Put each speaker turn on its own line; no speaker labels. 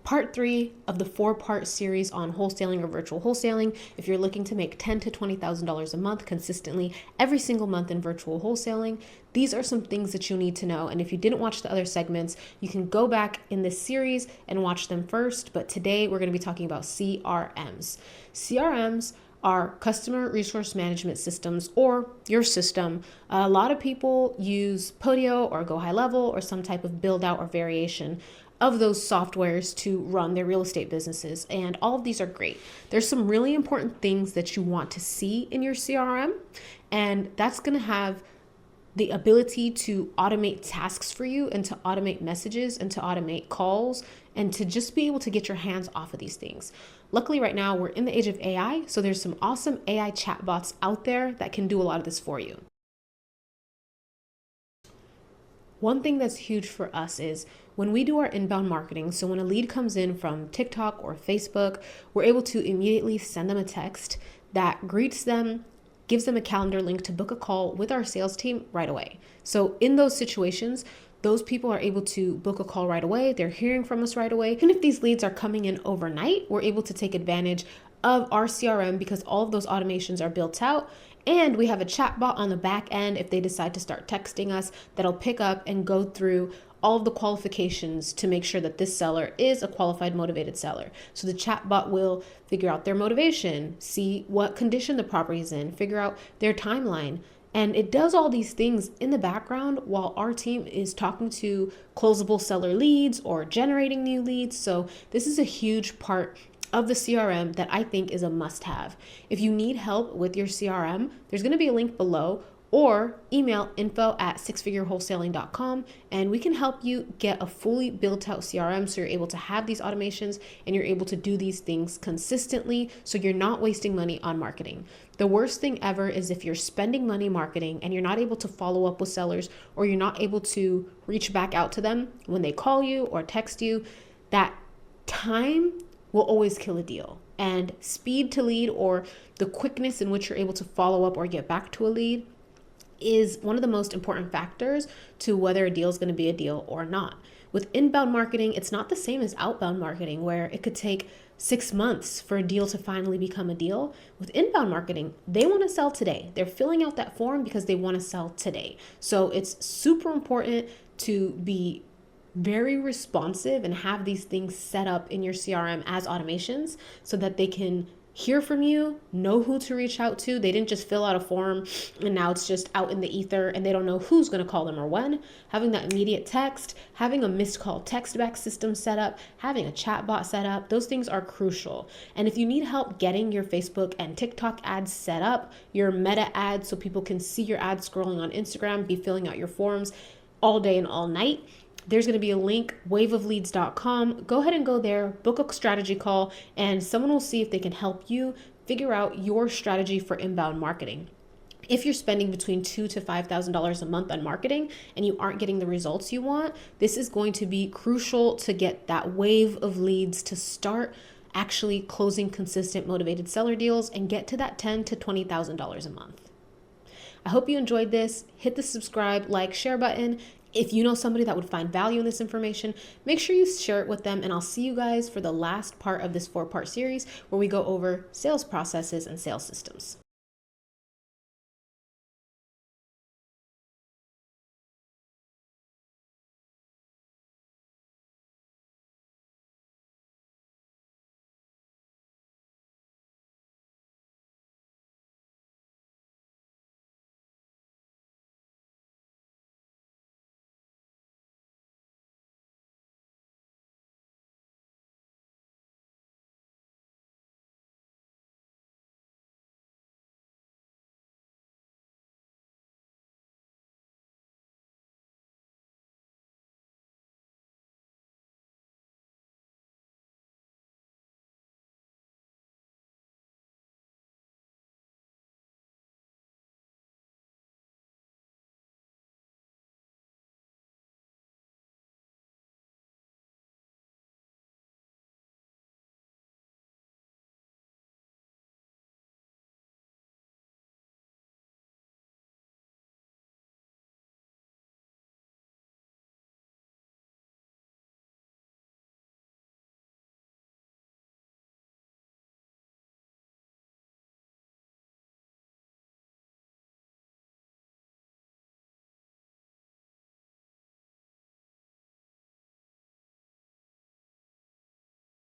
part 3 of the 4-part series on wholesaling or virtual wholesaling. If you're looking to make $10,000 to $20,000 a month consistently every single month in virtual wholesaling, these are some things that you need to know. And if you didn't watch the other segments, you can go back in this series and watch them first. But today we're going to be talking about CRMs. CRMs are customer resource management systems, or your system. A lot of people use Podio or Go High Level or some type of build out or variation of those softwares to run their real estate businesses. And all of these are great. There's some really important things that you want to see in your CRM, and that's going to have the ability to automate tasks for you and to automate messages and to automate calls and to just be able to get your hands off of these things. Luckily, right now we're in the age of AI, so there's some awesome AI chatbots out there that can do a lot of this for you. One thing that's huge for us is when we do our inbound marketing, so when a lead comes in from TikTok or Facebook, we're able to immediately send them a text that greets them, gives them a calendar link to book a call with our sales team right away. So in those situations, those people are able to book a call right away. They're hearing from us right away. Even if these leads are coming in overnight, we're able to take advantage of our CRM because all of those automations are built out. And we have a chatbot on the back end if they decide to start texting us that'll pick up and go through all of the qualifications to make sure that this seller is a qualified, motivated seller. So the chatbot will figure out their motivation, see what condition the property is in, figure out their timeline. And it does all these things in the background while our team is talking to closable seller leads or generating new leads. So this is a huge part of the CRM that I think is a must-have. If you need help with your CRM, there's going to be a link below, or email info@sixfigurewholesaling.com and we can help you get a fully built out CRM so you're able to have these automations and you're able to do these things consistently so you're not wasting money on marketing. The worst thing ever is if you're spending money marketing and you're not able to follow up with sellers, or you're not able to reach back out to them when they call you or text you. That time will always kill a deal. And speed to lead, or the quickness in which you're able to follow up or get back to a lead, is one of the most important factors to whether a deal is going to be a deal or not. With inbound marketing, it's not the same as outbound marketing, where it could take 6 months for a deal to finally become a deal. With inbound marketing, they want to sell today. They're filling out that form because they want to sell today. So it's super important to be very responsive and have these things set up in your CRM as automations so that they can hear from you, know who to reach out to. They didn't just fill out a form and now it's just out in the ether and they don't know who's going to call them or when. Having that immediate text, having a missed call text back system set up, having a chatbot set up, those things are crucial. And if you need help getting your Facebook and TikTok ads set up, your meta ads so people can see your ads scrolling on Instagram, be filling out your forms all day and all night, there's going to be a link, waveofleads.com. Go ahead and go there, book a strategy call, and someone will see if they can help you figure out your strategy for inbound marketing. If you're spending between $2,000 to $5,000 a month on marketing and you aren't getting the results you want, this is going to be crucial to get that wave of leads to start actually closing consistent motivated seller deals and get to that $10,000 to $20,000 a month. I hope you enjoyed this. Hit the subscribe, like, share button. If you know somebody that would find value in this information, make sure you share it with them, and I'll see you guys for the last part of this 4-part series where we go over sales processes and sales systems.